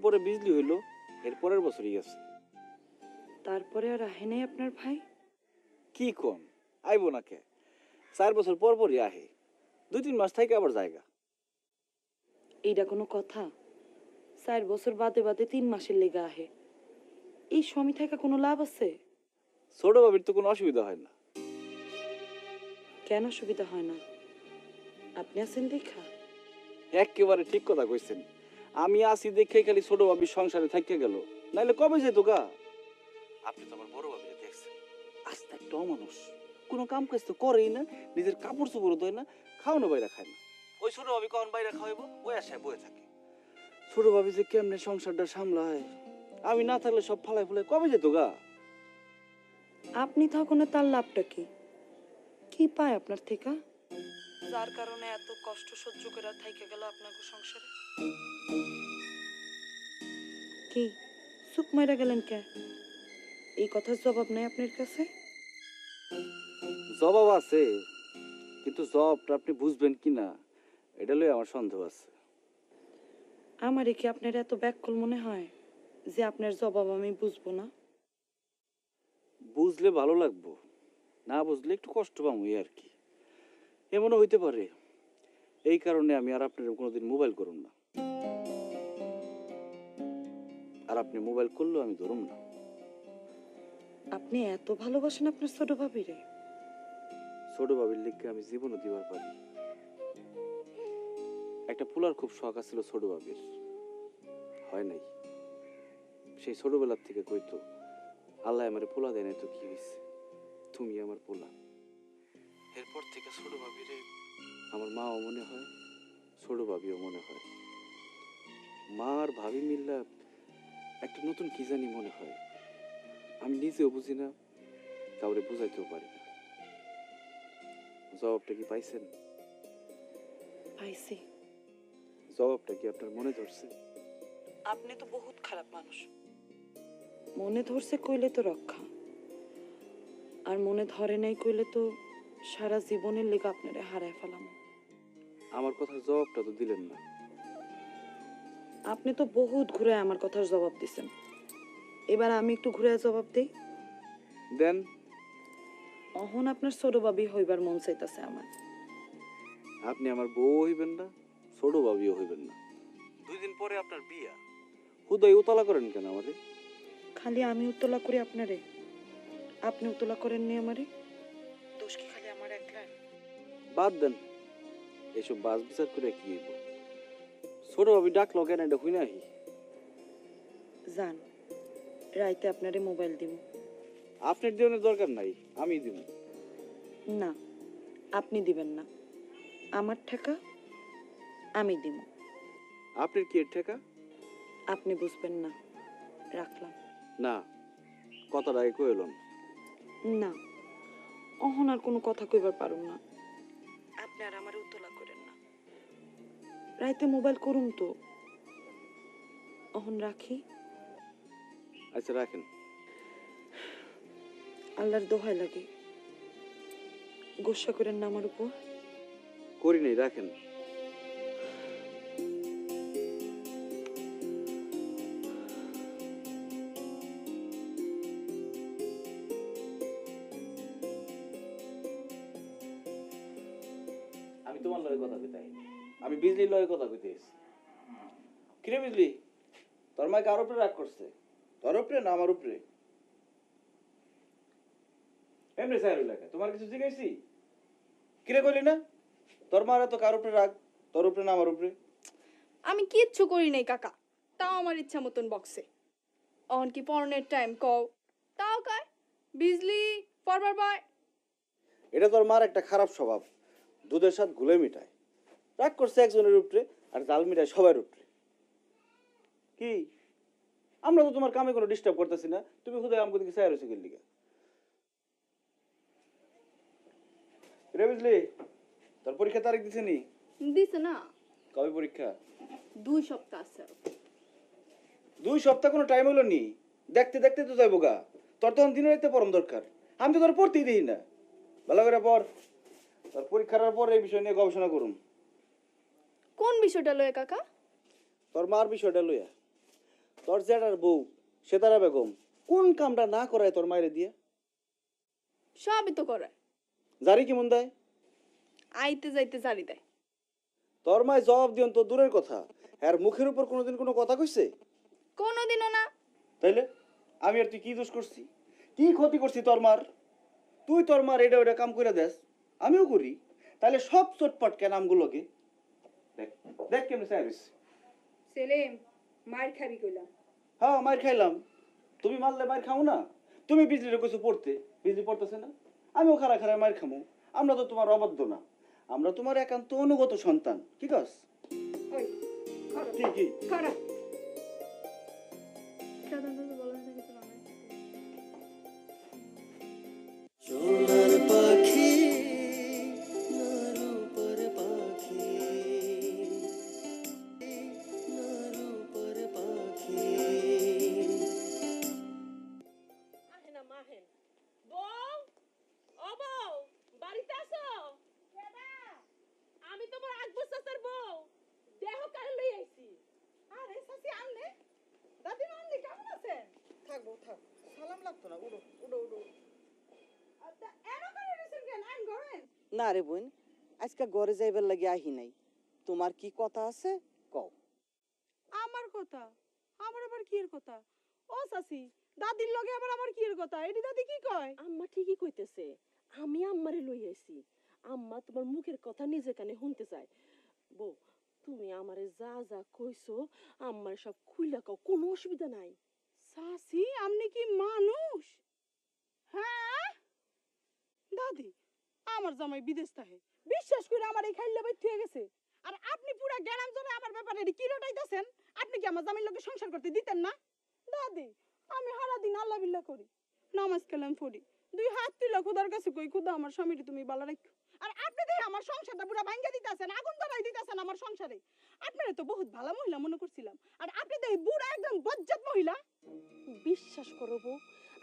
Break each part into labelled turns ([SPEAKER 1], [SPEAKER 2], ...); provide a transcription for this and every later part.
[SPEAKER 1] পরে বিজলি হইলো, এর পরের বছরই গেছে।
[SPEAKER 2] তারপরে আর আহে নাই আপনার ভাই?
[SPEAKER 1] কি কোন, আইব না কে? 4 বছর পর পরই আহে, 2-3 মাস থেকে আবার জায়গা।
[SPEAKER 2] এইটা কোনো কথা? 4 বছর বাদে বাদে 3 মাসের লেগা আহে, এই স্বামী থাকা কোনো লাভ আছে?
[SPEAKER 1] ছোট বাবির তো কোনো অসুবিধা হয় না।
[SPEAKER 2] কেন সুবিধা হয় না? আপনি আছেন দেখা?
[SPEAKER 1] একেবারে ঠিক কথা কইছেন। আমি আসি দেখে খালি ছোট বাবির সংসারে থাকতে গেল, নাইলে কবে যেত গা। আপনি তো আমার বড় বাবিরে দেখছেন, আস্তে একটা অমানুষ, কোনো কাম কাজ তো করেই না, নিজের কাপড় চোপড়ও দেয় না, খাওয়ানো বাইরে খায় না। ওই ছোট বাবি কখন বাইরে খাওয়াইবো, ওই আশায় বয়ে থাকে। ছোট বাবি যে কেমনে সংসারটা সামলায়, আমি না থাকলে সব ফালাই ফুলাই কবে যেত গা।
[SPEAKER 2] আপনি তখন তার লাভটা কি? কি পায় আপনার থেকে, যার কারণে এত কষ্ট সহ্য করে থাইকে গেল আপনাকে সংসারে? কি চুপ মাইরা গেলেন কে? এই কথার জবাব নাই আপনার কাছে?
[SPEAKER 1] জবাব আছে, কিন্তু জবটা আপনি বুঝবেন কিনা এটা লই আমার সন্দেহ আছে।
[SPEAKER 2] আমারে কি আপনার এত ব্যাকুল মনে হয় যে আপনার জবাব আমি বুঝবো না?
[SPEAKER 1] বুঝলে ভালো লাগবো, না বুঝলে একটু কষ্ট পাবো এই আর কি। এমনও হইতে পারে এই কারণে আমি আর আপনার কোনোদিন মোবাইল করুম না, আর আপনি মোবাইল করলেও আমি ধরুম না।
[SPEAKER 2] আপনি এত ভালোবাসেন আপনার ছোট ভাবিরে?
[SPEAKER 1] ছোট বাবির লিখকে আমি জীবনও দিবার পারি। একটা পোলার খুব শখ আছিল ছোট বাবির, হয় নাই। সেই ছোটবেলার থেকে কইতো, আল্লাহ আমার পোলা দেয় নাই তো কি হয়েছে, তুমি আমার পোলা। এরপর থেকে ছোট ভাবিরে আমার মাও মনে হয়, ছোট ভাবিও মনে হয়। মা আর ভাবি মিল্লা একটা নতুন কি জানি মনে হয়, আমি নিজেও বুঝি না, কাউরে বুঝাইতেও পারি না। জবাবটা কি পাইছেন?
[SPEAKER 2] পাইছি।
[SPEAKER 1] জবাবটা কি আপনার মনে ধরছে?
[SPEAKER 2] আপনি তো বহুত খারাপ মানুষ। মনে ধরছে কইলে তো রক্ষা, আর মনে ধরে নাই কইলে তো সারা জীবনের লেগে আপনারে হারায় ফেলাম।
[SPEAKER 1] আমার কথার জবাবটা তো দিলেন না।
[SPEAKER 2] আপনি তো বহুত ঘুরে আমার কথার জবাব দিছেন, এবার আমি একটু ঘুরে জবাব দেই।
[SPEAKER 1] দেন।
[SPEAKER 2] অহন আপনার ছোট ভাবি হইবার মন চাইতাছে আমার।
[SPEAKER 1] আপনি আমার বউ হইবেন না, ছোট ভাবিও হইবেন না। 2 দিন পরে আপনার বিয়া, হুদয় উতলা করেন কেন আমারে?
[SPEAKER 2] খালি আমি উতলা করি আপনারে, আপনি উতলা করেননি আমারে? দোষ কি খালি আমার একলা?
[SPEAKER 1] বাদ দেন, এসব বাস বিচার করে কি হইব। ছোট ভাবি ডাকলো কেন এটা হই নাই?
[SPEAKER 2] যান, রাইতে আপনারে মোবাইল দিব।
[SPEAKER 1] আপনার দেওয়ার দরকার নাই, আমি দিব।
[SPEAKER 2] না, আপনি দিবেন না, আমার টাকা আমি দিব।
[SPEAKER 1] আপনার কি এর ঠেকা?
[SPEAKER 2] আপনি বুঝবেন না, রাখলাম।
[SPEAKER 1] না, কথাটা আগে কইলন।
[SPEAKER 2] না, অহন আর কোনো কথা কইবার পারুম না, আপনি আর আমার উতলা করেন না। রাইতে মোবাইল করুম তো, অহন রাখি।
[SPEAKER 1] আচ্ছা রাখেন।
[SPEAKER 2] আল্লাহর দোহাই লাগে, গোসা করেন না আমার উপর।
[SPEAKER 1] করি নাই, রাখেন। আমি তোমার লগে কথা কইতে আইনি, আমি বিজলির লগে কথা কইতে এসেছি। কিরে বিজলি, তোর মা কার উপরে রাগ করছে? তোর উপরে না আমার উপরে? এমনি স্যার লাগে, তোমার কিছু জিজ্ঞাসি? কিরে কইলি না তোর মারা তো কার উপরে রাগ, তোর উপরে না আমার উপরে?
[SPEAKER 3] আমি কিচ্ছু করি নাই কাকা, তাও আমার ইচ্ছা মতন বক্সে। অন কি পরনের টাইম কও, তাও কয় বিজলি পরবার বয়।
[SPEAKER 1] এটা তোর মার একটা খারাপ স্বভাব, দুধের সাথে ঘুলে মিটায়। রাগ করছে একজনের উপরে আর জাল মিটায় সবার উপরে। কি আমরা তো তোমার কামে কোনো ডিস্টার্ব করতেছি না, তুমি খুদাই আমাকে দিকে সাইর হয়েছে গেলি গা। রে বুঝলি, তোর পরীক্ষা তারিখ দিছে নি?
[SPEAKER 3] দিছে না,
[SPEAKER 1] কবে পরীক্ষা?
[SPEAKER 3] 2 সপ্তাহ আছে।
[SPEAKER 1] 2 সপ্তাহ কোনো টাইম হলো নি, দেখতে দেখতে তো যাইবো গা। তোর তখন দিনে রাইতে পড়ম দরকার, আমি তো তোর পড়তেই দিই না। ভালো করে পর, তোর পরীক্ষার পর এই বিষয় নিয়ে গবেষণা করুম।
[SPEAKER 3] কোন বিষয়টা লয়ে কাকা?
[SPEAKER 1] তোর মার বিষয়টা লইয়া। তোর জেঠার বউ সেতারা বেগম কোন কামটা না করায় তোর মায়ের দিয়ে?
[SPEAKER 3] সবই তো করে।
[SPEAKER 1] জারি কেমন দেয়?
[SPEAKER 3] আইতে যাইতে জারি দেয়।
[SPEAKER 1] তোর মায় জবাব দিয়ন তো দূরের কথা, আর মুখের উপর কোনোদিন কোনো কথা কইছে?
[SPEAKER 3] কোনোদিনও না।
[SPEAKER 1] তাইলে আমি আর তুই কি দোষ করছি, কি ক্ষতি করছি তোর মার? তুই তোর মার এটা ওটা কাম করে দেস, আমিও করি, তাহলে সব চটপট কেন আমগুলোকে দেখ দেখ কেমন সার্ভিস।
[SPEAKER 4] সেলিম মার খাবি কইলাম।
[SPEAKER 1] হ্যাঁ মার খাইলাম, তুমি মারলে মার খাও না? তুমি বিজলির কিছু পড়তে, বিজলি পড়তেছে না, আমিও খারা খারা মার খামো। আমরা তো তোমার অবাধ্য না, আমরা তোমার একান্ত অনুগত সন্তান। কি কাজ?
[SPEAKER 4] ওই খারাপ
[SPEAKER 1] কি কি
[SPEAKER 4] খারাপ
[SPEAKER 5] সোনার পাখি নারুপর পাখি নারুপর পাখি
[SPEAKER 6] আহেন না মাহেন বউ ও বউ বাড়িতে আছো? আমি তোমার আকবর চাচার বউ, দেহ কারে লই আইছি।
[SPEAKER 2] আরে সাসি আমনে দাদিমা আমনে কেমন আছেন?
[SPEAKER 5] থাকবো থাক, সালাম লাগতো না, উড়ো উড়ো উড়ো।
[SPEAKER 2] এনো করে রেছেন কেন? আইন গরেন।
[SPEAKER 7] না রে বোন, আজকে ঘরে যাইবার লাগি আহি নাই। তোমার কি কথা আছে কও?
[SPEAKER 2] আমার কথা? আমার আবার কি এর কথা? ও সাসি, দাদির লগে আবার আমার কি এর কথা? এডি দাদি কি কয়?
[SPEAKER 6] আম্মা ঠিকই কইতেছে, আমি আম্মারে লই আইছি। আম্মা তোমার মুখের কথা নিজে কানে শুনতে চায়। বউ তুমি আমারে যা যা কইছো আম্মার সব খুইলা কও, কোনো অসুবিধা নাই।
[SPEAKER 2] সাসি আমনে কি মানুষ? হ্যাঁ দাদি, আমার জামাই বিদেশ থাকে, বিশ্বাস করে আমার এই খাইলে বাইর হয়ে গেছে, আর আপনি পুরা গ্যারাম জোরে আমার ব্যাপারে এডি কি রটাইতাছেন? আপনি কি আমার জামাইর লগে সংসার করতে দিতেন না? দাদি, আমি সারা দিন আল্লাহ বিল্লাহ করি, নামাজ কালাম পড়ি, দুই হাত তুলে খোদার কাছে কই, খোদা আমার স্বামীরে তুমি ভালো রাখো। আর আপনি দেখে আমার সংসারটা পুরা ভাঙ্গা দিতেছেন, আগুন ধরাই দিতেছেন আমার সংসারে। আপনারা তো বহুত ভালো মহিলা মনে করছিলাম, আর আপনি দেখি বুড়া একদম বজ্জাত মহিলা।
[SPEAKER 6] বিশ্বাস করো বউ,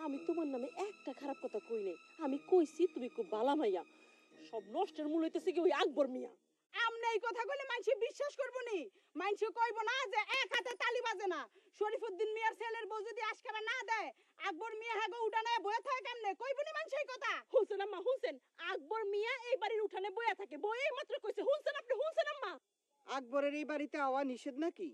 [SPEAKER 6] আমি তোমার নামে একটা খারাপ কথা কই নাই। আমি কইছি তুমি খুব বালা মাইয়া। সব নষ্টের মূল হইতেছে কি ওই আকবর মিয়া।
[SPEAKER 2] আমনে এই কথা কইলে মানসি বিশ্বাস করবো নি? মানসি কইবো না যে এক হাতে তালি বাজে না। শরীফুদ্দিন মিয়ার ছেলের বউ যদি আজকারা না দেয়, আকবর মিয়া হাগো উঠানে বয়ে থাকে কেমনে? কইবো নি মানসি এই কথা?
[SPEAKER 6] হুনছেন আম্মা হুনছেন, আকবর মিয়া এই বাড়ির উঠানে বইয়া থাকে, বই এই মাত্র কইছে। হুনছেন আপনি, হুনছেন আম্মা?
[SPEAKER 7] আকবরের এই বাড়িতে আওয়া নিষেধ নাকি?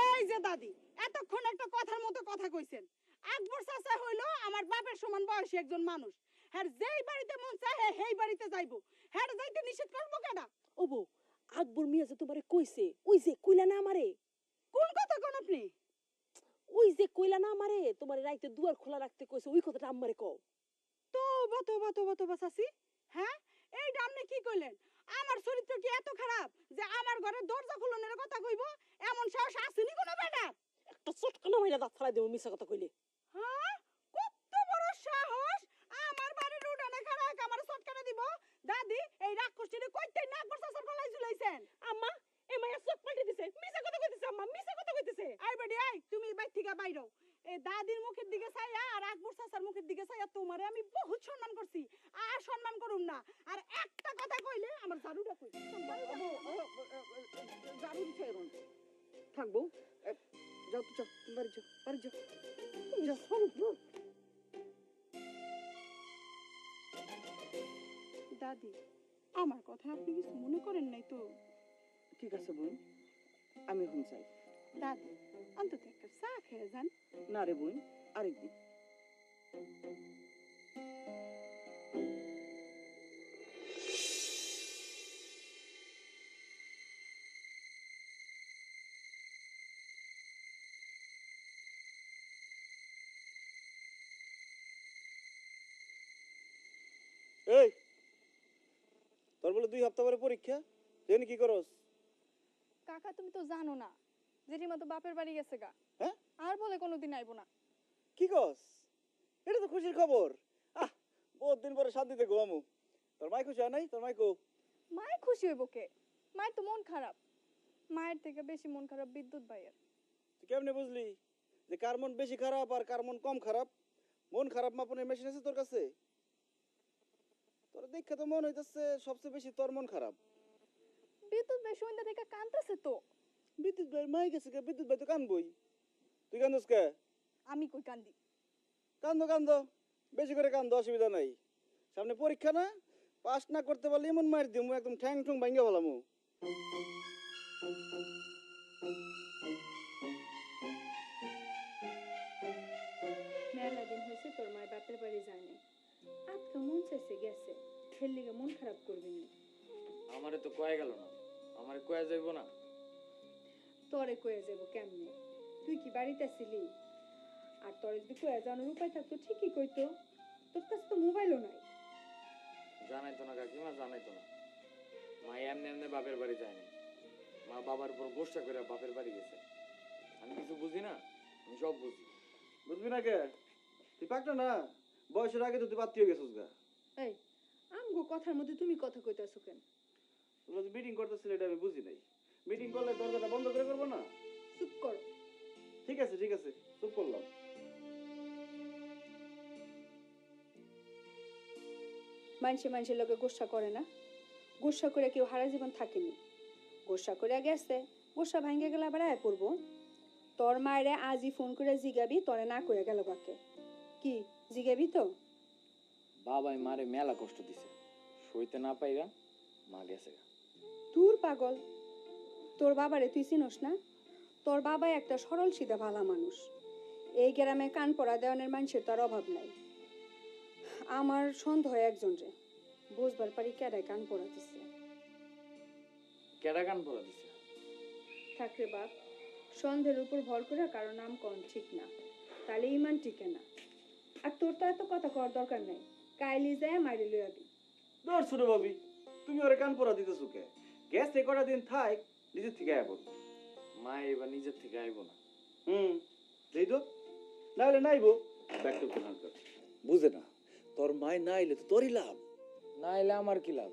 [SPEAKER 2] এই যে দাদি, এতক্ষণ একটা কথার মতো কথা কইছেন। আকবর চাচা হইলো আমার বাপের সমান বয়সী একজন মানুষ। হ্যাঁ যেই বাড়িতে মন চায় সেই বাড়িতে যাইবো, হ্যাঁ যাইতে নিষেধ করবো কেডা?
[SPEAKER 6] ও বউ, আকবর মিয়া যে তোমারে কইছে, ওই যে কইলা না আমারে,
[SPEAKER 2] কোন কথা কোন আপনি?
[SPEAKER 6] ওই যে কইলা না আমারে তোমারে রাইতে দুয়ার খোলা রাখতে কইছে, ওই কথাটা আম্মারে কও।
[SPEAKER 2] তোবা তোবা তোবা তোবা চাচি, হ্যাঁ এইটা আপনি কি কইলেন? আমার চরিত্র কি এত খারাপ যে আমার ঘরের দরজা খুলনের কথা কইব? এমন সাহস আসেনি কোনো বেটা?
[SPEAKER 6] একটা চটকানা মাইরা দাঁত ফালাই দেবো মিছা কথা কইলে।
[SPEAKER 2] হ্যাঁ কত বড় সাহস আমার বাড়ির উঠানে খাড়া আমার সটকানা দিব? দাদি, এই রাক্ষসীরে কইতেই না আকবর চাচার গলায় ঝুলাইছেন।
[SPEAKER 6] আম্মা এই মাইয়া চোখ পাল্টে দিছে, মিছা কথা কইতেছে আম্মা, মিছা কথা কইতেছে।
[SPEAKER 2] আই বেডি আই, তুমি বাইর থেকে বাইরো। এই দাদির মুখের দিকে চাইয়া আর আকবর চাচার মুখের দিকে চাইয়া তোমারে আমি বহুত সম্মান করছি, আর সম্মান করুম না। আর একটা কথা কইলে আমার জারুটা কই।
[SPEAKER 7] জারু দিছে এখন। থাকবো, যাও তো যাও, বাড়ি যাও, বাড়ি যাও।
[SPEAKER 2] দাদি, আমার কথা আপনি কিছু মনে করেন নাই তো?
[SPEAKER 7] ঠিক আছে বোন, আমি এখন চাই।
[SPEAKER 2] দাদি, অন্তত একটা চা খেয়ে যান।
[SPEAKER 7] না রে বোন, আরেকদিন।
[SPEAKER 1] এই তোর বলে 2 সপ্তাহ পরে পরীক্ষা, তুই কি করস?
[SPEAKER 3] কাকা তুমি তো জানো না, জেঠিমা তো বাপের বাড়ি গেছে গা।
[SPEAKER 1] হ্যাঁ?
[SPEAKER 3] আর বলে কোনোদিন আইবো না।
[SPEAKER 1] কি কস? এটা তো খুশির খবর। আহ, বহুত দিন পরে শান্তিতে ঘুমামু। তোর মাই খুশি হয় নাই? তোর মাই কো?
[SPEAKER 3] মায়ের খুশি হইব কে? মায়ের তো মন খারাপ। মায়ের থেকে বেশি মন খারাপ বিদ্যুৎ ভাইয়ের।
[SPEAKER 1] তুই কেমনে বুঝলি যে কার মন বেশি খারাপ আর কার মন কম খারাপ? মন খারাপ মাপনের মেশিন আছে তোর কাছে? তোর দেখে তো মন হইতাছে সবচেয়ে বেশি তোর মন খারাপ।
[SPEAKER 3] বিদ্যুৎ ভাই সন্ধ্যা থেকে কাঁদতেছে তো।
[SPEAKER 1] বিদ্যুৎ ভাই মাই গেছে, বিদ্যুৎ ভাই তো কানবই। তুই তুই কান্দস কে?
[SPEAKER 3] আমি কই কান্দি?
[SPEAKER 1] কান্দো কান্দো, বেশি করে কান্দো, অসুবিধা নাই। সামনে পরীক্ষা না, পাস না করতে পারলে এমন মার দিমু একদম ঠ্যাং ঠুং ভাঙ্গা বলামু।
[SPEAKER 4] মেলা দিন হয়েছে তোর মায়ের বাপের বাড়ি যায় নাই, আজকে মন চাইছে গেছে, খেললিগে মন খারাপ করবি না।
[SPEAKER 8] আমারে তো কয়ে গেল না, আমারে কয়ে যাইব না।
[SPEAKER 4] তোরে কয়ে যাব কেমনে? তুই কি বাড়িতে ছিলি? আর তোরে যদি কয়ে যাওয়ার উপায় থাকতো ঠিকই কইতো, তোর কাছে তো মোবাইলও নাই।
[SPEAKER 8] জানাইতো না কাকিমা, জানাইতো না। মা এমনি এমনি বাপের বাড়ি যায় নাই, মা বাবার উপর গোসা করে বাপের বাড়ি গেছে। আমি কিছু বুঝি না, আমি সব বুঝি।
[SPEAKER 1] বুঝবি না কে? তুই পাকটা না, বয়সের আগে তো তুই বাদ হয়ে গেছিস গা।
[SPEAKER 4] এই আমগো কথার মধ্যে তুমি কথা কইতাছো কেন?
[SPEAKER 1] তোরা যে মিটিং করতেছিলি এটা আমি বুঝি নাই। মিটিং করলে দরজাটা বন্ধ করে করবো না?
[SPEAKER 4] চুপ কর।
[SPEAKER 1] ঠিক আছে ঠিক আছে, চুপ করলাম।
[SPEAKER 4] মানুষের লোকে গোসা করে না, গোসা করে কেউ হারা জীবন থাকেনি। গোসা করে গেছে, গোসা ভাঙ্গে গেলে আবার আয় পড়বো। তোর মায়েরে আজই ফোন করে জিগাবি তোরে না কয়ে গেল কাকে। কি জিগাবি তো?
[SPEAKER 8] বাবাই মারে মেলা কষ্ট দিছে, সইতে না পাইরা মা গেছে গা।
[SPEAKER 4] দূর পাগল, তোর বাবারে তুই চিনস না? তোর বাবা একটা সরল সিধা ভালা মানুষ। এই গ্রামে কান পড়া দেওয়ানের মানুষের তার অভাব নাই। আমার সন্দেহ একজন রে, বুঝবার পারি কেডায় কান পড়া দিছে।
[SPEAKER 8] কেডা গান পড়া দিছে?
[SPEAKER 4] থাকরে বাপ, সন্দেহের উপর ভর করে কারো নাম কন ঠিক না, তাহলে ইমান টিকে না। আর তোর তো এত কথা করার দরকার নাই, কাইলি যায় মারি লইয়াবি।
[SPEAKER 1] ধর ছোট ভাবি, তুমি ওরে কান পরা দিতেছো কে? গেছে কটা দিন থাক, নিজের থেকে আয় বল।
[SPEAKER 8] মা এবার নিজের থেকে আইব না।
[SPEAKER 1] এই তো না হলে নাইবো। ব্যাক টু কোনানকার বুঝে না, তোর মাই না আইলে তো তোরই লাভ।
[SPEAKER 8] না এলে আমার কি লাভ?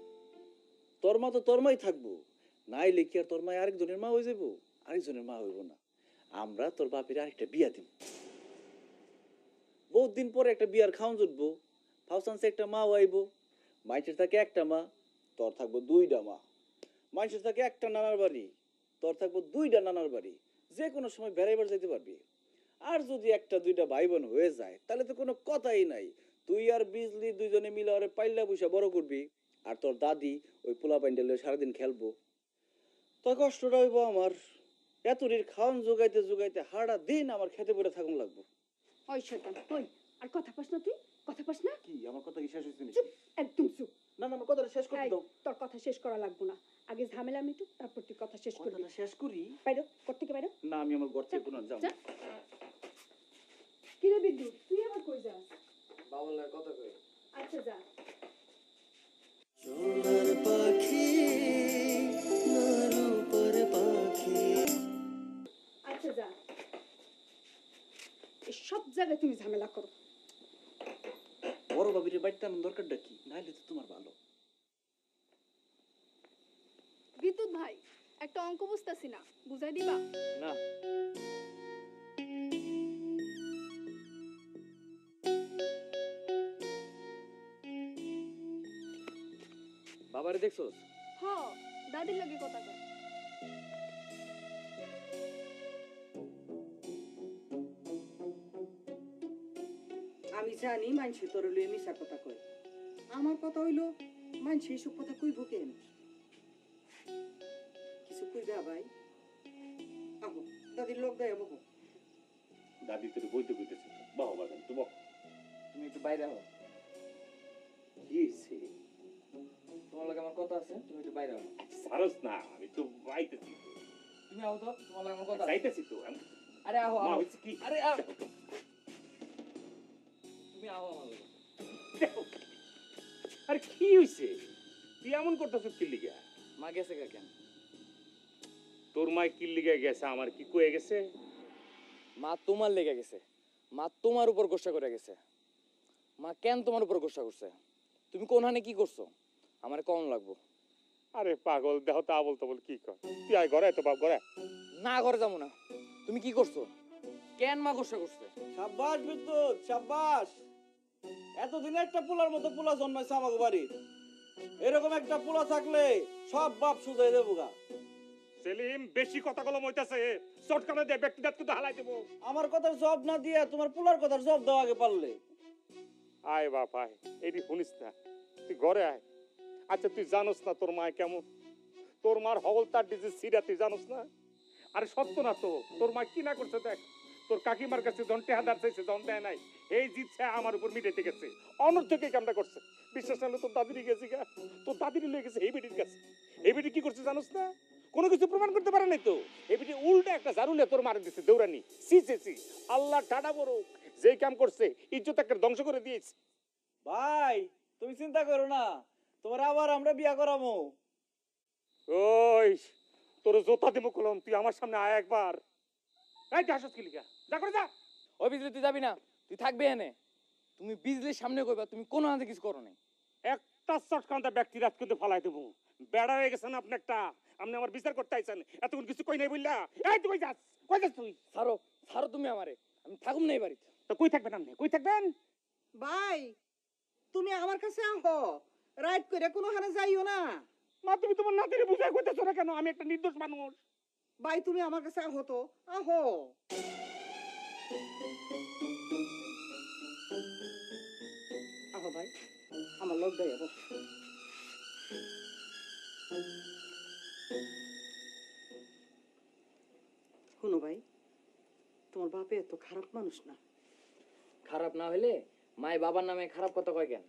[SPEAKER 1] তোর মা তো তোর মাই থাকবো, না আইলে কি আর তোর মাই আরেকজনের মা হয়ে যাবো? আরেকজনের মা হইব না। আমরা তোর বাপের আরেকটা বিয়া দিব। বহুত দিন পরে একটা বিয়ার খাওন জুটবো, ফাউসানসে একটা মা আইব। মাইসের থাকে একটা মা, তোর থাকবো দুইটা মা। মাইসের থাকে একটা নানার বাড়ি, তোর থাকবো দুইটা নানার বাড়ি। যে কোনো সময় বেড়াইবার যাইতে পারবি। আর যদি একটা দুইটা ভাই বোন হয়ে যায় তাহলে তো কোনো কথাই নাই। তুই আর বিজলি দুইজনে মিলে ওরে পাইলা পয়সা বড় করবি, আর তোর দাদি ওই পোলা প্যান্ডেলে সারাদিন খেলবো। তোর কষ্টটা হইব আমার, এতরির খাওয়ান জোগাইতে জোগাইতে হাড়া দিন আমার খেতে পড়ে থাকুন লাগবো।
[SPEAKER 4] ওই শয়তান, ওই আর কথা পাস না তুই? কথা পাস না?
[SPEAKER 1] কি আমার কথা কি শেষ হয়েছে?
[SPEAKER 4] চুপ, একদম চুপ।
[SPEAKER 1] না না, আমার কথাটা শেষ করতে
[SPEAKER 4] এই,
[SPEAKER 1] দাও।
[SPEAKER 4] তোর কথা শেষ করা লাগবো না, আগে ঝামেলা মিটুক তারপর তুই কথা শেষ করবি।
[SPEAKER 1] কথাটা শেষ করি।
[SPEAKER 4] বাইরো, ঘর থেকে বাইরো।
[SPEAKER 1] না, আমি আমার ঘর থেকে কোনো যাব
[SPEAKER 4] যা। কিরে বিদ্যুৎ, তুই আবার কই যাস?
[SPEAKER 8] বাবার কথা কই।
[SPEAKER 4] আচ্ছা যা।
[SPEAKER 5] সোনার পাখি না রূপর পাখি।
[SPEAKER 4] আচ্ছা যা। এই সব জায়গায় তুমি ঝামেলা করো।
[SPEAKER 1] বড় বাবির বাড়িতে আমার দরকারটা কি? নাইলে তো তোমার ভালো।
[SPEAKER 3] বিদ্যুৎ ভাই, একটা অঙ্ক বুঝতেছি না, বুঝাই দিবা?
[SPEAKER 8] না, বাবারে দেখছোস?
[SPEAKER 3] হ, দাদির লগে কথা কয়।
[SPEAKER 7] আমি জানি মানুষে তোর লইয়া মিশা কথা কয়। আমার কথা হইলো মানুষ এইসব কথা কইব কেন? কিছু কইবা ভাই? আহো দাদির লোক দেয় বকো।
[SPEAKER 9] দাদি তোর বইতে কইতেছে বাবা বাজান তো বক।
[SPEAKER 8] তুমি একটু বাইরে হও।
[SPEAKER 9] কি হইছে?
[SPEAKER 8] তোমার লগে আমার কথা আছে, তুমি একটু বাইরে হও।
[SPEAKER 9] সারস না, আমি তো বাইতেছি।
[SPEAKER 8] তুমি আও তো, তোমার লগে আমার কথা আছে।
[SPEAKER 9] যাইতেছি তো।
[SPEAKER 8] আরে আও
[SPEAKER 9] মা
[SPEAKER 8] আও।
[SPEAKER 9] হইছে কি?
[SPEAKER 8] আরে আও। তুমি আও আমার লগে।
[SPEAKER 9] আরে কি হইছে? তুই এমন করতেছিস কি লিগা?
[SPEAKER 8] মা গেছে কা কেন?
[SPEAKER 9] তোর মা কি লিগা গেছে? আমার কি কয়ে গেছে?
[SPEAKER 8] মা তোমার লেগে গেছে, মা তোমার উপর গোসা করে গেছে। মা কেন তোমার উপর গোসা করছে? তুমি কোন হানে কি করছো? আমার কেমন লাগবো?
[SPEAKER 9] আরে পাগল দেহ তা বলতো বল কি কর? তুই আয় ঘরে তো বাপ ঘরে।
[SPEAKER 8] না ঘরে যাবো না। তুমি কি করছো? কেন মা গোসা করছে?
[SPEAKER 1] সাব্বাস বিদ্যুৎ, সাব্বাস। এতদিনে একটা পোলার মতো পোলা জন্মাইছে আমাকে বাড়ির। এরকম একটা পোলা থাকলে সব বাপ সুজাই দেবো গা।
[SPEAKER 9] সেলিম বেশি কথা কলম হইতাছে শর্টকাটে দে ব্যক্তিগত কিন্তু হালাই দেব।
[SPEAKER 1] আমার কথার জবাব না দিয়ে তোমার পোলার কথার জবাব দাও আগে পারলে।
[SPEAKER 9] আয় বাপ আয়, এটি শুনিস না, তুই ঘরে আয়। আচ্ছা তুই জানোস না তোর মা কেমন? তোর মার হগল তার ডিজি সিরা তুই জানোস না? আরে সত্য না তো, তোর মা কি না করছে দেখ। তোর কাকিমার কাছে জন টেহাদার চাইছে, জন দেয় নাই। এই জিতছে আমার উপর মিটাইতে গেছে, অনর্থকে কামটা করছে। বিশ্বাস না হলে তোর দাদিরই গেছি গা, তোর দাদিরই লয়ে গেছে এই বেটির কাছে। এই বেটি কি করছে জানোস না? কোনো কিছু প্রমাণ করতে পারে নাই তো। এই বেটি উল্টা একটা জারুলে তোর মারে দিচ্ছে দৌড়ানি। সি সি সি, আল্লাহ ঠাডা বড়, যেই কাম করছে ইজ্জত একটা ধ্বংস করে দিয়েছে।
[SPEAKER 1] ভাই তুমি চিন্তা করো না, তোমার আবার আমরা বিয়া করামো।
[SPEAKER 9] ওই তোর জোতা দেবো কলম, তুই আমার সামনে আয় একবার। এই হাসস কি লিগা? যা করে যা।
[SPEAKER 8] ওই বিজলি তুই যাবি না, তুই থাকবি এনে। তুমি বিজলির সামনে কইবা তুমি কোনো হাতে কিছু করো নাই।
[SPEAKER 9] একটা চটকান্তা ব্যক্তি রাত কিন্তু ফালাই দেবো। বেড়া হয়ে গেছেন আপনি একটা, আপনি আমার বিচার করতে আইছেন, এতক্ষণ কিছু কই নাই বললা। এই তুই কই যাস? কই যাস তুই?
[SPEAKER 8] ছাড়ো ছাড়ো তুমি আমারে, আমি থাকুম না এই বাড়িতে।
[SPEAKER 9] তো কই থাকবেন আপনি? কই থাকবেন?
[SPEAKER 7] ভাই তুমি আমার কাছে আহো, রাইট করে কোনো হানে যাইও না।
[SPEAKER 9] মা তুমি তোমার নাতিরে বুঝাই কইতেছো না কেন? আমি একটা নির্দোষ মানুষ।
[SPEAKER 7] ভাই তুমি আমার কাছে আহো তো, আহো। আহো ভাই, আমার লোক দেয় আহো। শুনো ভাই, তোমার বাপে এত খারাপ মানুষ না।
[SPEAKER 8] খারাপ না হইলে মাই বাবার নামে খারাপ কথা কয় কেন?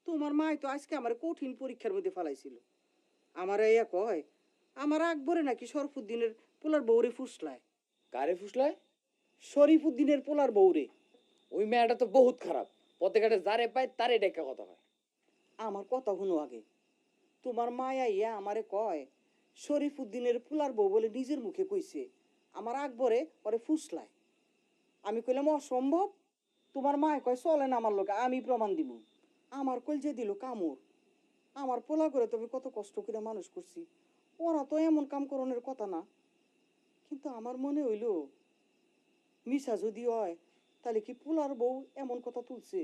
[SPEAKER 7] তোমার মাই তো আজকে আমার কঠিন পরীক্ষার মধ্যে ফেলাইছিল। আমার ইয়া কয়, আমার আকবরে নাকি শরফুদ্দিনের পোলার বউরে ফুসলায়।
[SPEAKER 8] কারে ফুসলায়?
[SPEAKER 7] শরীফুদ্দিনের পোলার বউরে।
[SPEAKER 8] ওই মেয়েটা তো বহুত খারাপ, পথে ঘাটে যারে পায় তারে ডেকা কথা হয়।
[SPEAKER 7] আমার কথা শুনো আগে। তোমার মায়া ইয়া আমারে কয় শরীফুদ্দিনের পোলার বউ বলে নিজের মুখে কইছে আমার আকবরে ওরে ফুসলায়। আমি কইলাম অসম্ভব। তোমার মায় কয় চলেন আমার লোকে, আমি প্রমাণ দিব। আমার কল যে দিল কামড়। আমার পোলা করে তবে কত কষ্ট করে মানুষ করছি, ওরা তো এমন কাম করণের কথা না। কিন্তু আমার মনে হইল মিশা যদি হয় তাহলে কি পোলার বউ এমন কথা তুলছে?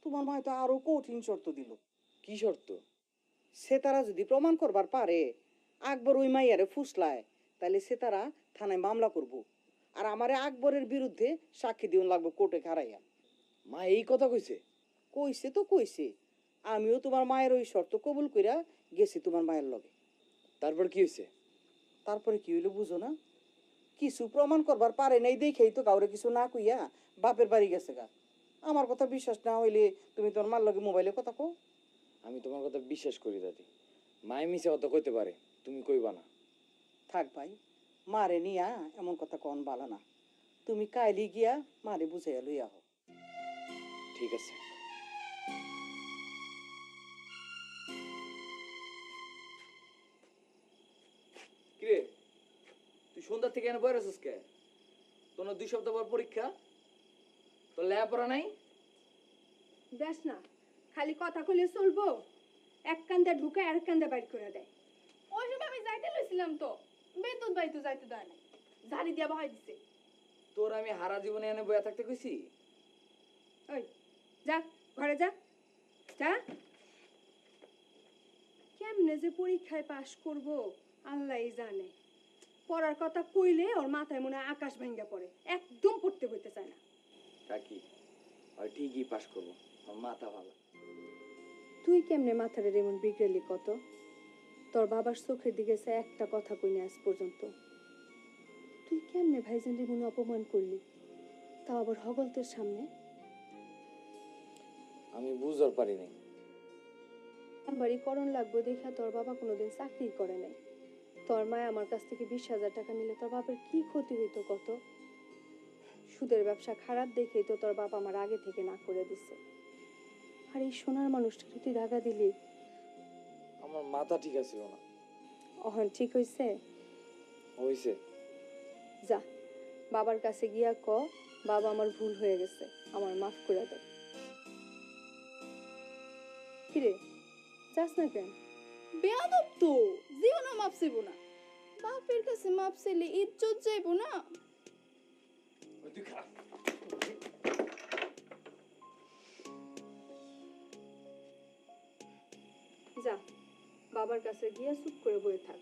[SPEAKER 7] তোমার মায় তো আরো কঠিন শর্ত দিল।
[SPEAKER 8] কি শর্ত?
[SPEAKER 7] সে তারা যদি প্রমাণ করবার পারে আকবর ওই মাইয়ারে ফুসলায়, তাহলে সে তারা থানায় মামলা করব। আর আমারে আকবরের বিরুদ্ধে সাক্ষী দিন লাগবো কোর্টে খারাইয়া।
[SPEAKER 8] মা এই কথা কইছে?
[SPEAKER 7] কইছে তো কইছে। আমিও তোমার মায়ের ওই শর্ত কবুল কইরা গেছি তোমার মায়ের লগে।
[SPEAKER 8] তারপর কি হয়েছে?
[SPEAKER 7] তারপরে কি হইলো বুঝো না? কিছু প্রমাণ করবার পারে নাই দেখেই তো কাউরে কিছু না কইয়া বাপের বাড়ি গেছে গা। আমার কথা বিশ্বাস না হইলে তুমি তোমার মার লগে মোবাইলে কথা কও।
[SPEAKER 8] আমি তোমার কথা বিশ্বাস করি দাদি, মায়ে মিশে কথা কইতে পারে, তুমি কইবা না।
[SPEAKER 7] থাক ভাই, মারে নিয়া এমন কথা কন বালা না। তুমি কাইলি গিয়া মারে বুঝাইয়া লইয়া হও।
[SPEAKER 8] ঠিক আছে। কিরে তুই সন্ধ্যা থেকে এনে বয়ে আছিস কে? তোর 2 সপ্তাহ পর পরীক্ষা, তোর লেখাপড়া নাই?
[SPEAKER 4] দেখ না, খালি কথা কইলে চলবো? এক কান্দে ঢুকে আর কান্দে বাইর করে দেয়।
[SPEAKER 3] ওই সময় আমি যাইতে লইছিলাম তো, বেতুত বাড়ি তো যাইতে দেয় না, ঝাড়ি দিয়া বহাই দিছে।
[SPEAKER 8] তোর আমি হারা জীবনে এনে বয়ে থাকতে কইছি?
[SPEAKER 4] ওই যা ঘরে যা, যা। কেমনে যে পরীক্ষায় পাশ করব আল্লাহই জানে। পড়ার কথা কইলে ওর মাথায় মনে হয় আকাশ ভাঙ্গা পড়ে, একদম পড়তে বইতে চায় না।
[SPEAKER 8] কাকি আর ঠিকই পাশ করবো, আমার মাথা ভালো।
[SPEAKER 4] তুই কেমনে মাথারে এমন বিগড়েলি কত? তোর বাবার চোখের দিকে সে একটা কথা কইনি আজ পর্যন্ত। তুই কেমনে ভাইজান রে মনে অপমান করলি, তাও আবার হগলতের সামনে?
[SPEAKER 8] আমি বুঝতে পারি নাই।
[SPEAKER 4] বাড়ি করণ লাগবে দেখা তোর বাবা কোনোদিন চাকরি করে নাই। তোর মায় আমার কাছ থেকে 20,000 টাকা নিলে তোর বাবার কি ক্ষতি হইতো কত? সুদের ব্যবসা খারাপ দেখেই তো তোর বাবা আমার আগে থেকে না করে দিছে। আর এই সোনার মানুষটাকে তুই দাগা দিলি।
[SPEAKER 8] আমার মাথা ঠিক আছে না।
[SPEAKER 4] অহন ঠিক হইছে?
[SPEAKER 8] হইছে।
[SPEAKER 4] যা বাবার কাছে গিয়া ক, বাবা আমার ভুল হয়ে গেছে, আমার মাফ করে দাও। কিরে যাস না কেন?
[SPEAKER 3] বেয়াদব তো, জীবনে মাপ চাইবো না। বাপের কাছে মাপ চাইলে ইজ্জত যাইবো না।
[SPEAKER 8] তুই খা।
[SPEAKER 4] যা বাবার কাছে গিয়া চুপ করে বসে থাক।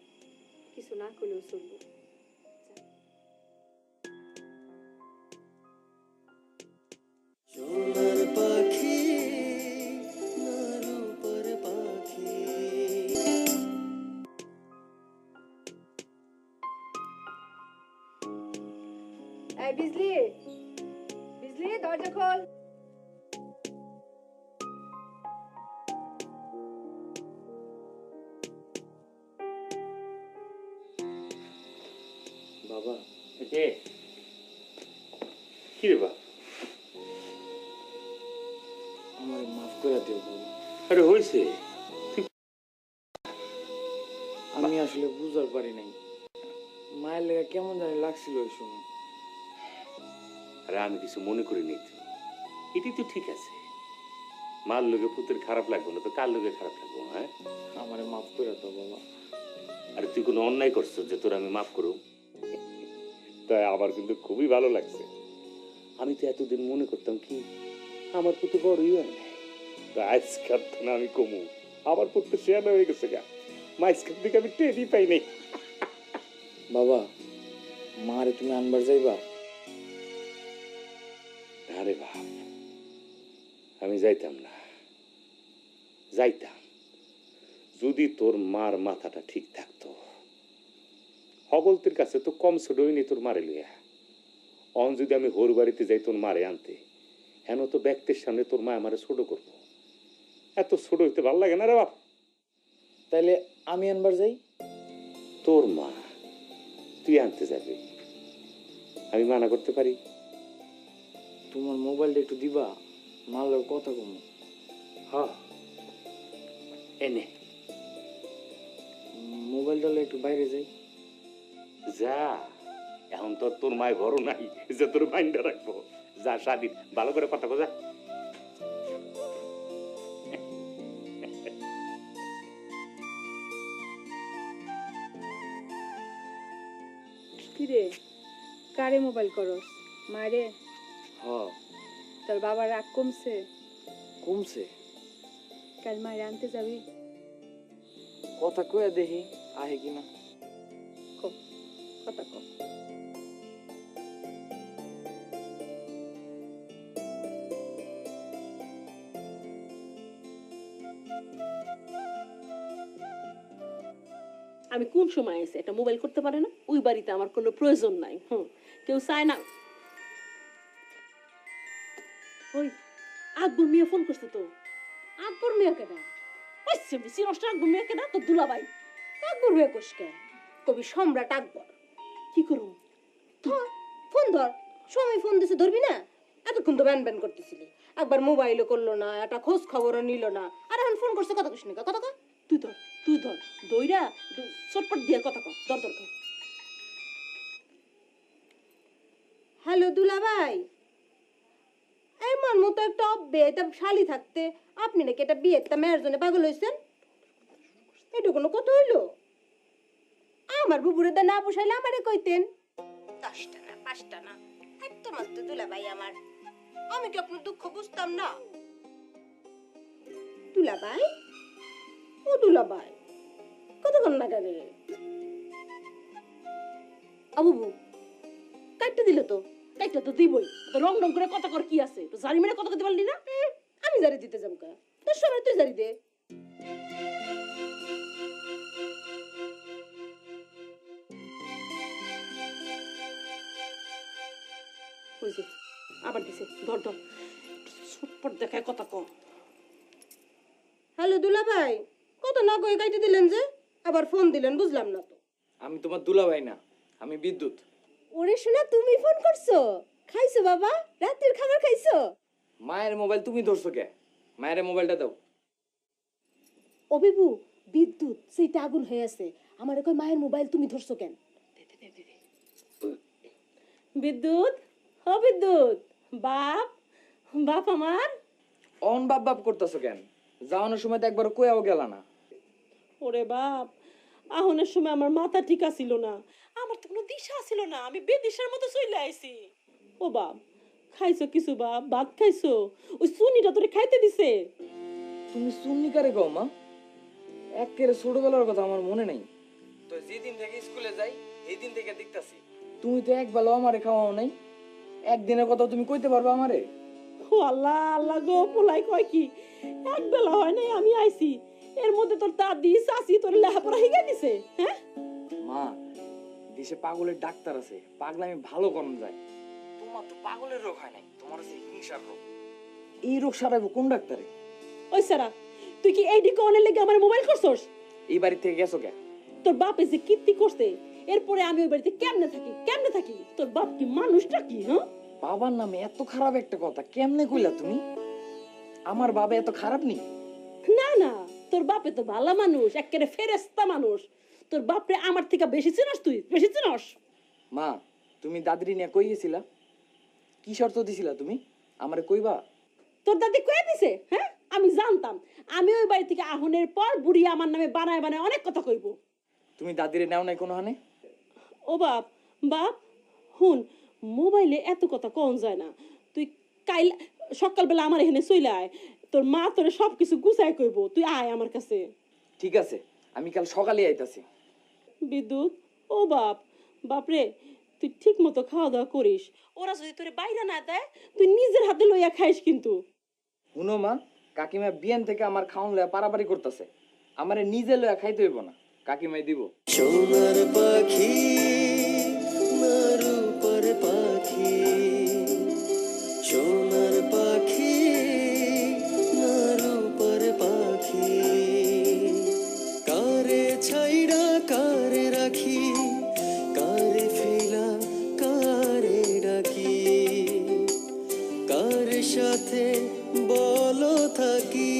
[SPEAKER 4] কিছু না করলেও চলবো।
[SPEAKER 5] সোনার পাখি না রূপর পাখি
[SPEAKER 4] এই বিজলি, বিজলি দরজা খোল।
[SPEAKER 8] বাবা
[SPEAKER 9] কে কি রে বাপ?
[SPEAKER 8] আমার মাফ করে দিও বাবা।
[SPEAKER 9] আরে হয়েছে,
[SPEAKER 8] আমি আসলে বুঝতে পারি নাই মায়ের লেগে কেমন জানি লাগছিল ওই সময়।
[SPEAKER 10] আরে আমি কিছু মনে করি নি তো, এটাই তো ঠিক আছে। মার লোকে পুতের খারাপ লাগবে না তো কার লোকে খারাপ লাগবো? হ্যাঁ,
[SPEAKER 8] আমারে মাফ করে দাও বাবা।
[SPEAKER 10] আরে তুই কোনো অন্যায় করছো যে তোর আমি মাফ করব?
[SPEAKER 9] তাই আমার কিন্তু খুবই ভালো লাগছে।
[SPEAKER 10] আমি তো এতদিন মনে করতাম কি আমার পুতে বড়ই হয় না।
[SPEAKER 9] তা আজকাল তো না আমি কমু, আমার পুত্র শেয়ার হয়ে গেছে গা, মাইসকার দিকে আমি টেরই পাই নাই।
[SPEAKER 8] বাবা মারে তুমি আনবার যাইবা?
[SPEAKER 10] আরে বাপ, আমি যাইতাম না। যাইতাম যদি তোর মার মাথাটা ঠিক থাকতো। হগলতির কাছে তো কম ছোট হইনি তোর মারে লইয়া। অন যদি আমি হোর বাড়িতে যাই তোর মারে আনতে, হেন তো ব্যক্তির সামনে তোর মা আমারে ছোট করবো।
[SPEAKER 9] এত ছোট হইতে ভালো লাগে না রে বাপ।
[SPEAKER 8] তাইলে আমি আনবার যাই?
[SPEAKER 10] তোর মা তুই আনতে যাবি, আমি মানা করতে পারি?
[SPEAKER 8] তোমার মোবাইলটা একটু দিবা, মার লগে কথা কমু।
[SPEAKER 10] হ্যাঁ, এনে
[SPEAKER 8] মোবাইলটা লইয়া একটু বাইরে যাই।
[SPEAKER 10] যা, এখন তো তোর মায় ঘরও নাই যে তোর মাইন্ডা রাখবো। যা স্বাধীন, ভালো করে কথা বোঝা।
[SPEAKER 4] কিরে কারে মোবাইল করস? মারে?
[SPEAKER 8] হ,
[SPEAKER 4] তোর বাবার রাগ কমছে?
[SPEAKER 8] কমছে।
[SPEAKER 4] কাল মায়ের আনতে যাবি?
[SPEAKER 8] কথা কয়ে দেখি আহে কিনা।
[SPEAKER 4] কথা কম।
[SPEAKER 6] আমি কোন সময় এসে একটা মোবাইল করতে পারে না? ওই বাড়িতে আমার কোনো প্রয়োজন নাই। কেউ চায় না। ওই আকবর মিয়া ফোন করছে তো।
[SPEAKER 4] আকবর মিয়া কেডা?
[SPEAKER 6] ওইসে বেশি নষ্ট আকবর মিয়া কেনা তো দুলাভাই।
[SPEAKER 4] আকবর মিয়া কোসকে? কবি সম্রাট আকবর।
[SPEAKER 6] কি করুন?
[SPEAKER 4] ফোন ধর, সময় ফোন দিছে ধরবি না? এতক্ষণ তো ব্যান ব্যান করতেছিলি, একবার মোবাইলও করলো না, একটা খোঁজ খবরও নিল না, আর এখন ফোন করছে কথা কইস না, কথা কয়।
[SPEAKER 6] তুই ধর দইরা চটপট দিয়া কথা কর। ধর ধর ধর।
[SPEAKER 4] হ্যালো দুলাভাই, এমন মতো একটা অব্যেতা শালি থাকতে আপনি নাকি এটা বিয়েটা মেয়ের জন্য পাগল হয়েছেন? এটা কোনো কথা হইলো? আমার বুবুরে দা না বসাইলে আমারে কইতেন। 10টা না 5টা না, একটা মাত্র দুলাভাই আমার। আমি কি আপনার দুঃখ বুঝতাম না? দুলাভাই, ও দুলাভাই, কতক্ষণ না গেলে
[SPEAKER 6] আবুবু কাটতে দিল তো, কাটতে তো দিবই। তো রং রং করে কথা কর কি আছে? তো জারি মেরে কথা কইতে পারলি না?
[SPEAKER 4] আমি জারি দিতে যাম কা? তোর সময় তুই জারি দে।
[SPEAKER 6] ওই যে আবার দিছে। ধর ধর চটপট দেখায় কথা কর।
[SPEAKER 4] হ্যালো দুলাভাই, কত না কই কাইতে দিলেন যে, আবার ফোন দিলেন বুঝলাম না তো।
[SPEAKER 8] আমি তোমার দুলাভাই না, আমি বিদ্যুৎ।
[SPEAKER 4] ওরে শোনা, তুমি ফোন করছো? খাইছো বাবা? রাতের খাবার খাইছো?
[SPEAKER 8] মায়ের মোবাইল তুমি ধরছো কে? মায়ের মোবাইলটা দাও।
[SPEAKER 4] ও বিবু, বিদ্যুৎ সেইটা আগুন হয়ে আছে, আমার কই মায়ের মোবাইল তুমি ধরছো কেন?
[SPEAKER 6] বিদ্যুৎ, ও বিদ্যুৎ, বাপ বাপ আমার।
[SPEAKER 8] অন বাপ বাপ করতেছো কেন? যাওয়ানোর সময় তো একবার কয়াও গেলা না।
[SPEAKER 6] ওরে বাপ, আহনের সময় আমার মাথা ঠিক আছিল না, আমার তো কোনো দিশা ছিল না, আমি বেদিশার মতো চলে আইছি। ও বাপ, খাইছো কিছু বাপ? ভাত খাইছো? ওই সুনিটা তোরে খাইতে দিছে?
[SPEAKER 8] তুমি সুন্নি কারে কও মা? একেবারে ছোটবেলার কথা আমার মনে নেই। তো যেদিন থেকে স্কুলে যাই এই দিন থেকে দেখতাছি তুমি তো একবেলাও আমারে খাওয়াও নাই। একদিনের কথা তুমি কইতে পারবে আমারে?
[SPEAKER 6] ও আল্লাহ আল্লাহ গো, পোলাই কয় কি এক বেলা হয় নাই আমি আইছি, এর মধ্যে তোর দাদি চাচি তোর লেখাপড়া শিখাই দিছে? হ্যাঁ
[SPEAKER 8] মা, দেশে পাগলের ডাক্তার আছে, পাগলামি ভালো করন যায়। তোমার তো পাগলের রোগ হয় নাই, তোমার হচ্ছে হিংসার রোগ। এই রোগ সারাইবো কোন ডাক্তারে?
[SPEAKER 6] ওই সারা, তুই কি এই দিকে অনেক লেগে আমার মোবাইল করছস?
[SPEAKER 8] এই বাড়ি থেকে গেছো কে?
[SPEAKER 6] তোর বাপে যে কীর্তি করছে, এরপরে আমি ওই বাড়িতে কেমনে থাকি? তোর বাপ কি মানুষটা কি? হ্যাঁ,
[SPEAKER 8] বাবার নামে এত খারাপ একটা কথা কেমনে কইলা তুমি? আমার বাবা এত খারাপ নি?
[SPEAKER 6] না না, তোর বাপে তো ভালো মানুষ, একেবারে ফেরেশতা মানুষ। তোর বাপরে আমার থেকে বেশি চিনস তুই, বেশি চিনস।
[SPEAKER 8] মা, তুমি দাদিরি নিয়ে কই গেছিলা? কি শর্ত দিছিলা তুমি আমারে কইবা?
[SPEAKER 6] তোর দাদি কয়ে দিছে? হ্যাঁ, আমি জানতাম আমি ওই বাড়ি থেকে আহনের পর বুড়ি আমার নামে বানায় বানায় অনেক কথা কইব।
[SPEAKER 8] তুমি দাদিরে নাও নাই কোনো হানে?
[SPEAKER 6] ও বাপ, বাপ হুন, মোবাইলে এত কথা কোন যায় না। তুই কাইল সকালবেলা আমার এখানে চলে আয়, তোর মা তোরে সবকিছু গুছায় কইব, তুই আয় আমার কাছে।
[SPEAKER 8] ঠিক আছে, আমি কাল সকালে আইতাছি।
[SPEAKER 6] বিদ্যুৎ, ও বাপ, বাপরে তুই ঠিক মতো খাওয়া দাওয়া করিস। ওরা যদি তোরে বাইরে না দেয় তুই নিজের হাতে লইয়া খাইস কিন্তু।
[SPEAKER 8] শুনো মা, কাকিমা বিয়ান থেকে আমার খাওন লয়া পারাপারি করতেছে, আমারে নিজে লয়া খাইতে হইব না, কাকিমাই দিব।
[SPEAKER 5] সোনার পাখি না রূপর পাখি, সোনার পাখি না রূপর পাখি, কারে ছাইড়া কারে রাখি, কারে ফেলা কারে ডাকি, কার সাথে বলো থাকি।